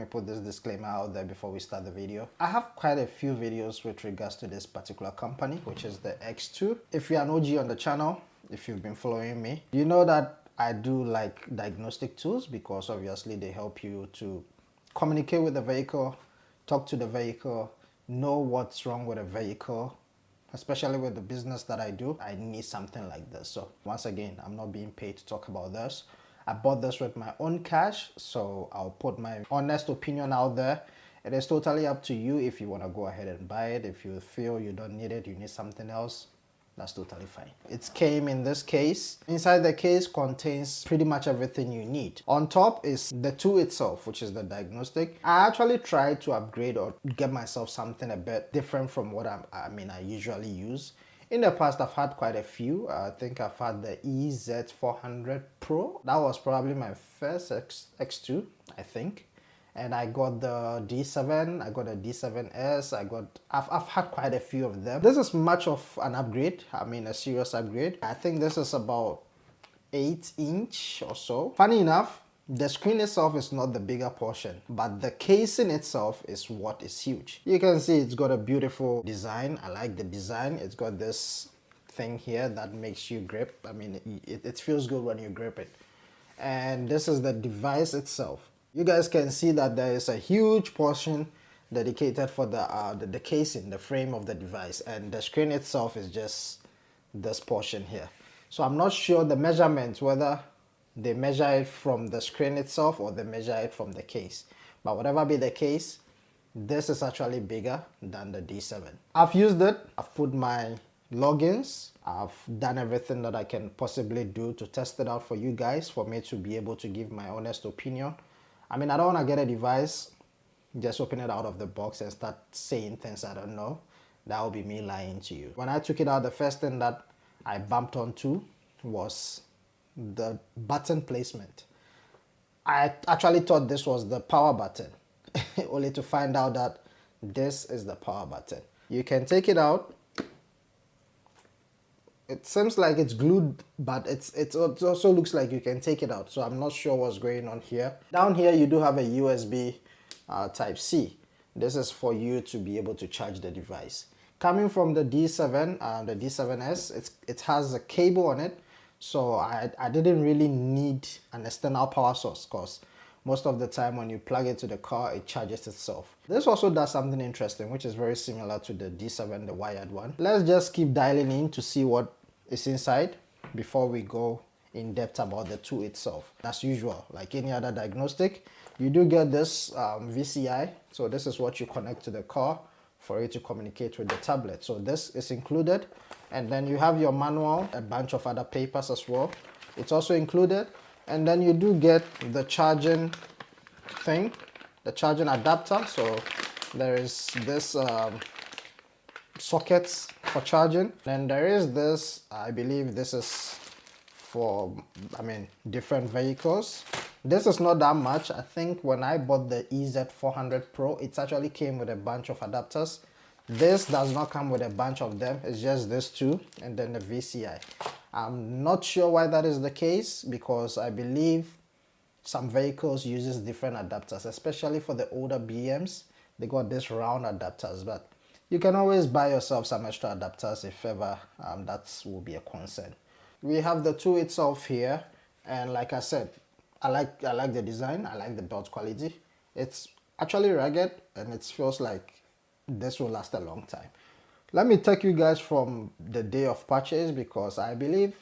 me put this disclaimer out there before we start the video. I have quite a few videos with regards to this particular company, which is the Xtool. If you're an OG on the channel, if you've been following me, you know that I do like diagnostic tools because obviously they help you to communicate with the vehicle, talk to the vehicle, know what's wrong with a vehicle. Especially with the business that I do, I need something like this. So once again, I'm not being paid to talk about this. I bought this with my own cash, so I'll put my honest opinion out there. It is totally up to you if you want to go ahead and buy it. If you feel you don't need it, you need something else, that's totally fine. It came in this case. Inside the case contains pretty much everything you need. On top is the tool itself, which is the diagnostic. I actually tried to upgrade or get myself something a bit different from what I usually use. In the past, I've had quite a few. I think I've had the EZ400 Pro. That was probably my first X2, I think. And I got the D7, I got a D7S, I've had quite a few of them. This is much of an upgrade, a serious upgrade. I think this is about 8" or so. Funny enough, the screen itself is not the bigger portion, but the casing itself is what is huge. You can see it's got a beautiful design. I like the design. It's got this thing here that makes you grip. It feels good when you grip it. And this is the device itself. You guys can see that there is a huge portion dedicated for the casing, the frame of the device, and the screen itself is just this portion here. So I'm not sure the measurements, whether they measure it from the screen itself or they measure it from the case. But whatever be the case, this is actually bigger than the D7. I've used it, I've put my logins, I've done everything that I can possibly do to test it out for you guys, for me to be able to give my honest opinion. I don't want to get a device, just open it out of the box and start saying things I don't know. That would be me lying to you. When I took it out, the first thing that I bumped onto was the button placement. I actually thought this was the power button, only to find out that this is the power button. You can take it out. It seems like it's glued, but it also looks like you can take it out. So I'm not sure what's going on here. Down here, you do have a USB type C. This is for you to be able to charge the device. Coming from the D7, the D7S, it has a cable on it. So I didn't really need an external power source because most of the time when you plug it to the car, it charges itself. This also does something interesting, which is very similar to the D7, the wired one. Let's just keep dialing in to see what is inside before we go in depth about the tool itself. As usual, like any other diagnostic, you do get this VCI. So this is what you connect to the car for it to communicate with the tablet. So this is included. And then you have your manual, a bunch of other papers as well. It's also included. And then you do get the charging thing, the charging adapter. So there is this sockets for charging. Then there is this, I believe this is for, different vehicles. This is not that much. I think when I bought the EZ400 Pro, it actually came with a bunch of adapters. This does not come with a bunch of them. It's just this two and then the VCI. I'm not sure why that is the case, because I believe some vehicles uses different adapters, especially for the older BMs. They got this round adapters, but you can always buy yourself some extra adapters if ever that will be a concern. We have the tool itself here, and like I said, I like the design. I like the build quality. It's actually rugged and it feels like this will last a long time. Let me take you guys from the day of purchase, because I believe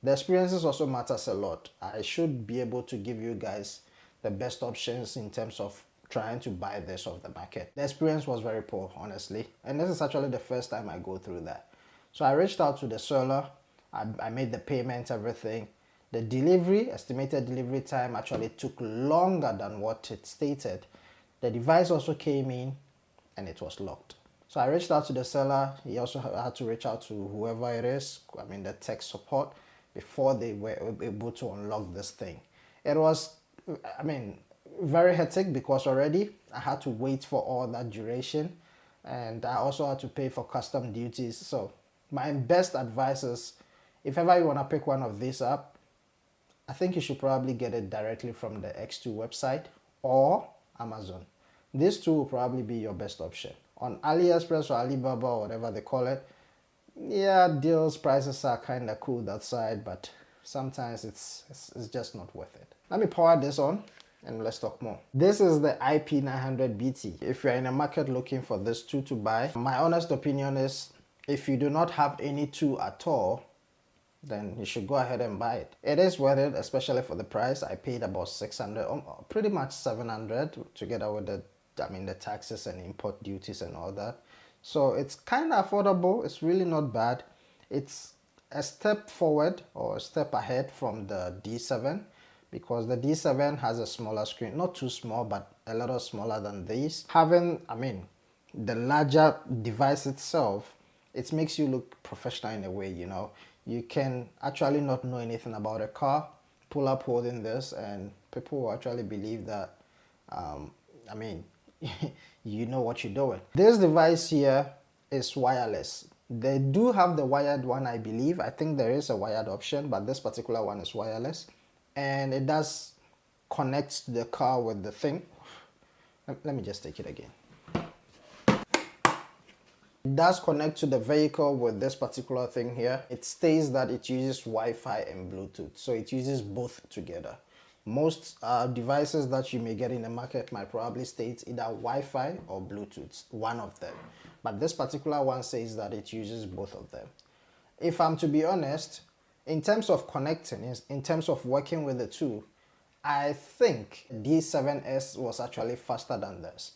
the experiences also matters a lot. I should be able to give you guys the best options in terms of trying to buy this off the market. The experience was very poor, honestly, and this is actually the first time I go through that. So I reached out to the seller. I made the payment, everything. The delivery, estimated delivery time, actually took longer than what it stated. The device also came in and it was locked. So I reached out to the seller. He also had to reach out to whoever it is, the tech support, before they were able to unlock this thing. It was, very hectic, because already I had to wait for all that duration, and I also had to pay for custom duties. So my best advice is, if ever you want to pick one of these up, I think you should probably get it directly from the Xtool website, or Amazon. These two will probably be your best option. On AliExpress or Alibaba or whatever they call it, yeah, deals, prices are kind of cool that side, but sometimes it's just not worth it. Let me power this on and let's talk more. This is the IP900BT. If you're in a market looking for this tool to buy, my honest opinion is if you do not have any tool at all, then you should go ahead and buy it. It is worth it, especially for the price. I paid about 600, pretty much 700 together with the taxes and import duties and all that. So it's kind of affordable. It's really not bad. It's a step forward or a step ahead from the D7 because the D7 has a smaller screen, not too small, but a little smaller than these. Having, the larger device itself, it makes you look professional in a way, you know. You can actually not know anything about a car, pull up holding this, and people will actually believe that, you know what you're doing. This device here is wireless. They do have the wired one, I believe. I think there is a wired option, but this particular one is wireless. And it does connect the car with the thing. Let me just take it again. It does connect to the vehicle with this particular thing here. It states that it uses Wi-Fi and Bluetooth, so it uses both together. Most devices that you may get in the market might probably state either Wi-Fi or Bluetooth, one of them. But this particular one says that it uses both of them. If I'm to be honest, in terms of connecting, in terms of working with the two, I think D7S was actually faster than this.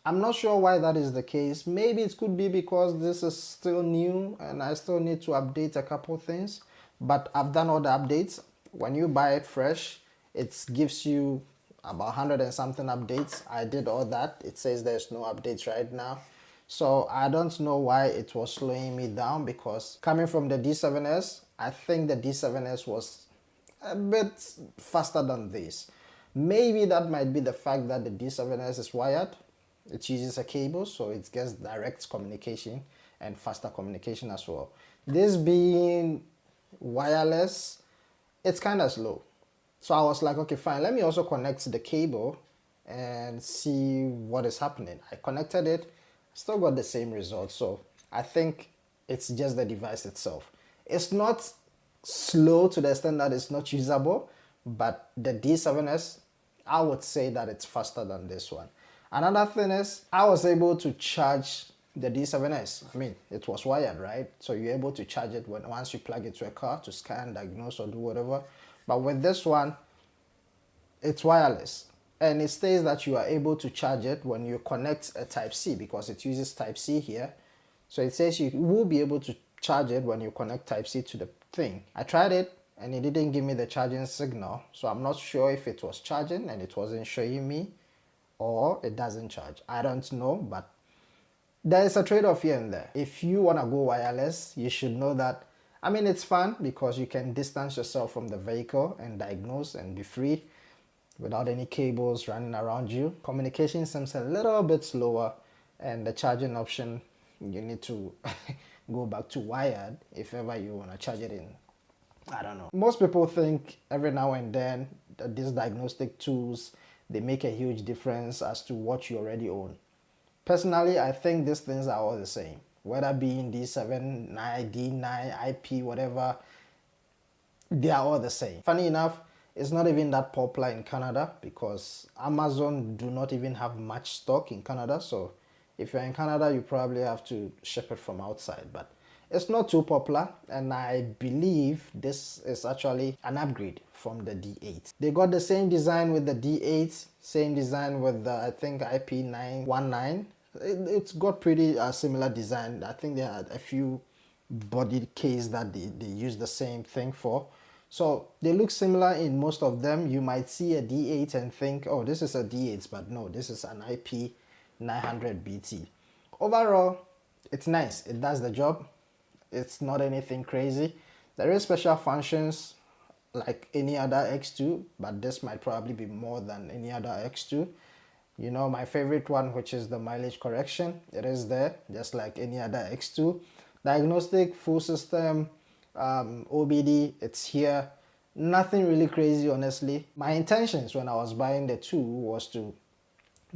I'm not sure why that is the case. Maybe it could be because this is still new and I still need to update a couple things. But I've done all the updates. When you buy it fresh, it gives you about 100 and something updates. I did all that. It says there's no updates right now. So I don't know why it was slowing me down, because coming from the D7S, I think the D7S was a bit faster than this. Maybe that might be the fact that the D7S is wired. It uses a cable, so it gets direct communication and faster communication as well. This being wireless, it's kind of slow. So I was like, okay, fine, let me also connect the cable and see what is happening. I connected it, still got the same result. So I think it's just the device itself. It's not slow to the extent that it's not usable, but the D7S, I would say that it's faster than this one. Another thing is, I was able to charge the D7S. It was wired, right? So you're able to charge it once you plug it to a car to scan, diagnose, or do whatever. But with this one, it's wireless. And it states that you are able to charge it when you connect a Type-C, because it uses Type-C here. So it says you will be able to charge it when you connect Type-C to the thing. I tried it and it didn't give me the charging signal. So I'm not sure if it was charging and it wasn't showing me, or it doesn't charge. I don't know, but there is a trade-off here and there. If you want to go wireless, you should know that, it's fun because you can distance yourself from the vehicle and diagnose and be free without any cables running around you. Communication seems a little bit slower, and the charging option, you need to go back to wired if ever you want to charge it in. I don't know. Most people think every now and then that these diagnostic tools, they make a huge difference as to what you already own. Personally, I think these things are all the same. Whether being D7, 9, D9, IP, whatever, they are all the same. Funny enough, it's not even that popular in Canada because Amazon do not even have much stock in Canada. So if you're in Canada, you probably have to ship it from outside. But it's not too popular, and I believe this is actually an upgrade from the D8. They got the same design with the D8, same design with the, I think, IP900BT. It's got pretty similar design. I think they had a few body case that they use the same thing for. So they look similar in most of them. You might see a D8 and think, oh, this is a D8, but no, this is an IP900BT. Overall, it's nice. It does the job. It's not anything crazy. There is special functions like any other X2, but this might probably be more than any other X2. You know, my favorite one, which is the mileage correction, it is there just like any other X2. Diagnostic, full system, OBD, it's here. Nothing really crazy, honestly. My intentions when I was buying the 2 was to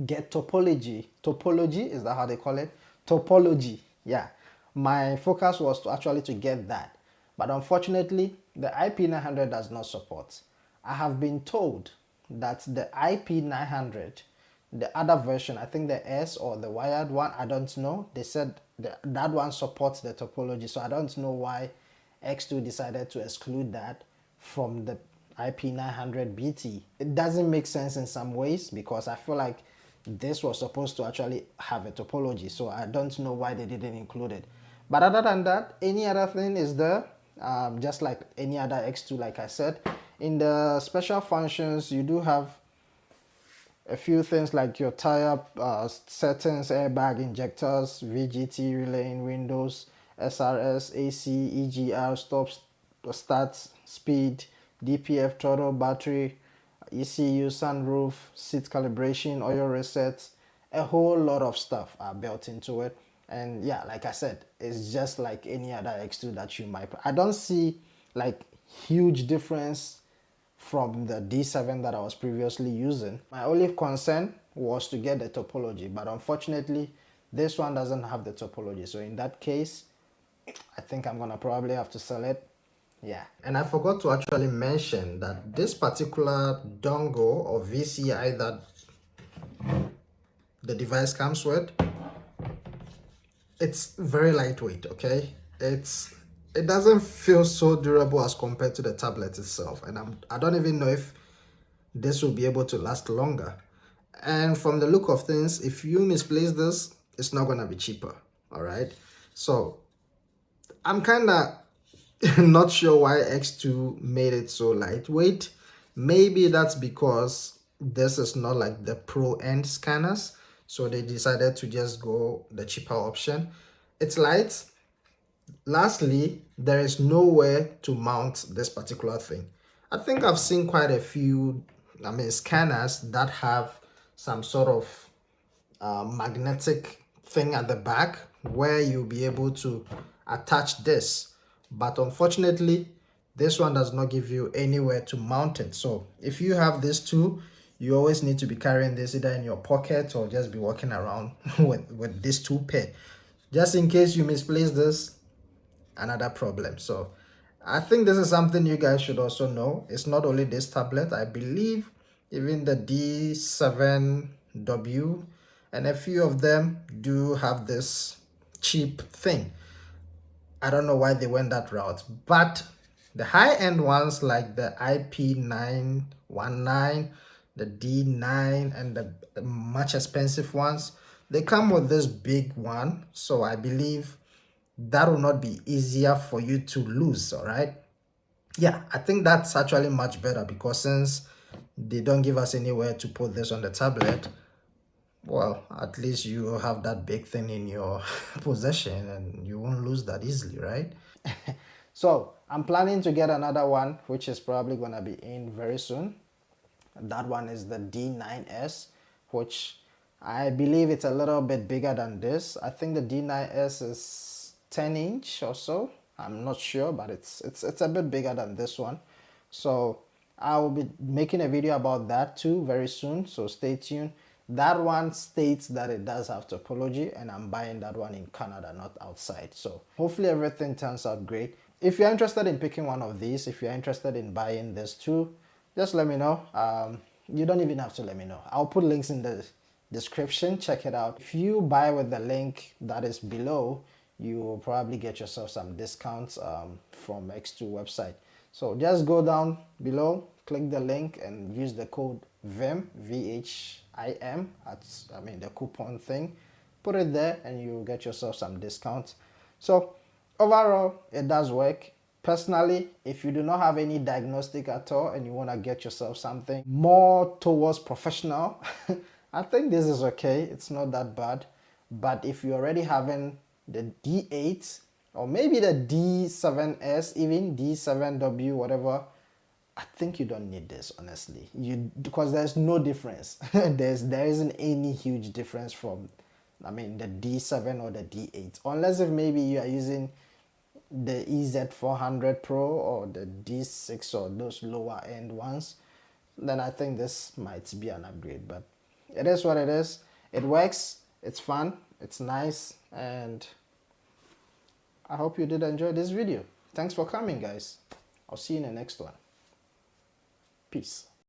get topology. Topology, is that how they call it? Topology, yeah. My focus was to actually to get that. But unfortunately, the IP900 does not support. I have been told that the IP900, the other version, I think the S or the wired one, I don't know. They said that one supports the topology. So I don't know why Xtool decided to exclude that from the IP900BT. It doesn't make sense in some ways because I feel like this was supposed to actually have a topology, so I don't know why they didn't include it. But other than that, any other thing is there, just like any other Xtool, like I said. In the special functions, you do have a few things like your tire settings, airbag injectors, VGT relay in Windows, SRS, AC, EGR, start, speed, DPF, throttle, battery, ECU, sunroof, seat calibration, oil resets, a whole lot of stuff are built into it. And yeah, like I said, it's just like any other X2 that you might. I don't see like huge difference from the D7 that I was previously using. My only concern was to get the topology, but unfortunately this one doesn't have the topology. So in that case, I think I'm gonna probably have to sell it. Yeah. And I forgot to actually mention that this particular dongle or VCI that the device comes with, it's very lightweight, okay? It doesn't feel so durable as compared to the tablet itself, and I don't even know if this will be able to last longer. And from the look of things, if you misplace this, it's not gonna be cheaper. All right, so I'm kind of not sure why X2 made it so lightweight. Maybe that's because this is not like the pro end scanners, so they decided to just go the cheaper option. It's light. Lastly, there is nowhere to mount this particular thing. I think I've seen quite a few, scanners that have some sort of magnetic thing at the back where you'll be able to attach this. But unfortunately, this one does not give you anywhere to mount it. So if you have this too, you always need to be carrying this either in your pocket or just be walking around with this two pair. Just in case you misplace this, another problem. So I think this is something you guys should also know. It's not only this tablet, I believe even the D7W and a few of them do have this cheap thing. I don't know why they went that route, but the high-end ones like the IP919, the D9, and the much expensive ones, they come with this big one. So I believe that will not be easier for you to lose. All right, yeah, I think that's actually much better because since they don't give us anywhere to put this on the tablet, well, at least you have that big thing in your possession and you won't lose that easily, right? So I'm planning to get another one which is probably gonna be in very soon. That one is the D9S, which I believe it's a little bit bigger than this. I think the D9S is 10-inch or so. I'm not sure, but it's a bit bigger than this one. So I will be making a video about that too very soon, so stay tuned. That one states that it does have topology, and I'm buying that one in Canada, not outside. So hopefully everything turns out great. If you're interested in picking one of these, if you're interested in buying this too, just let me know. You don't even have to let me know. I'll put links in the description. Check it out. If you buy with the link that is below, you will probably get yourself some discounts from Xtool website. So just go down below, click the link, and use the code VHIM, VHIM, the coupon thing. Put it there, and you'll get yourself some discounts. So overall, it does work. Personally, if you do not have any diagnostic at all and you want to get yourself something more towards professional, I think this is okay. It's not that bad. But if you're already having the D8 or maybe the D7S, even D7W, whatever, I think you don't need this, honestly. Because there's no difference. There isn't any huge difference from, the D7 or the D8, unless if maybe you are using the EZ400 Pro or the D6 or those lower end ones, then I think this might be an upgrade. But it is what it is. It works, it's fun, it's nice, and I hope you did enjoy this video. Thanks for coming, guys. I'll see you in the next one. Peace.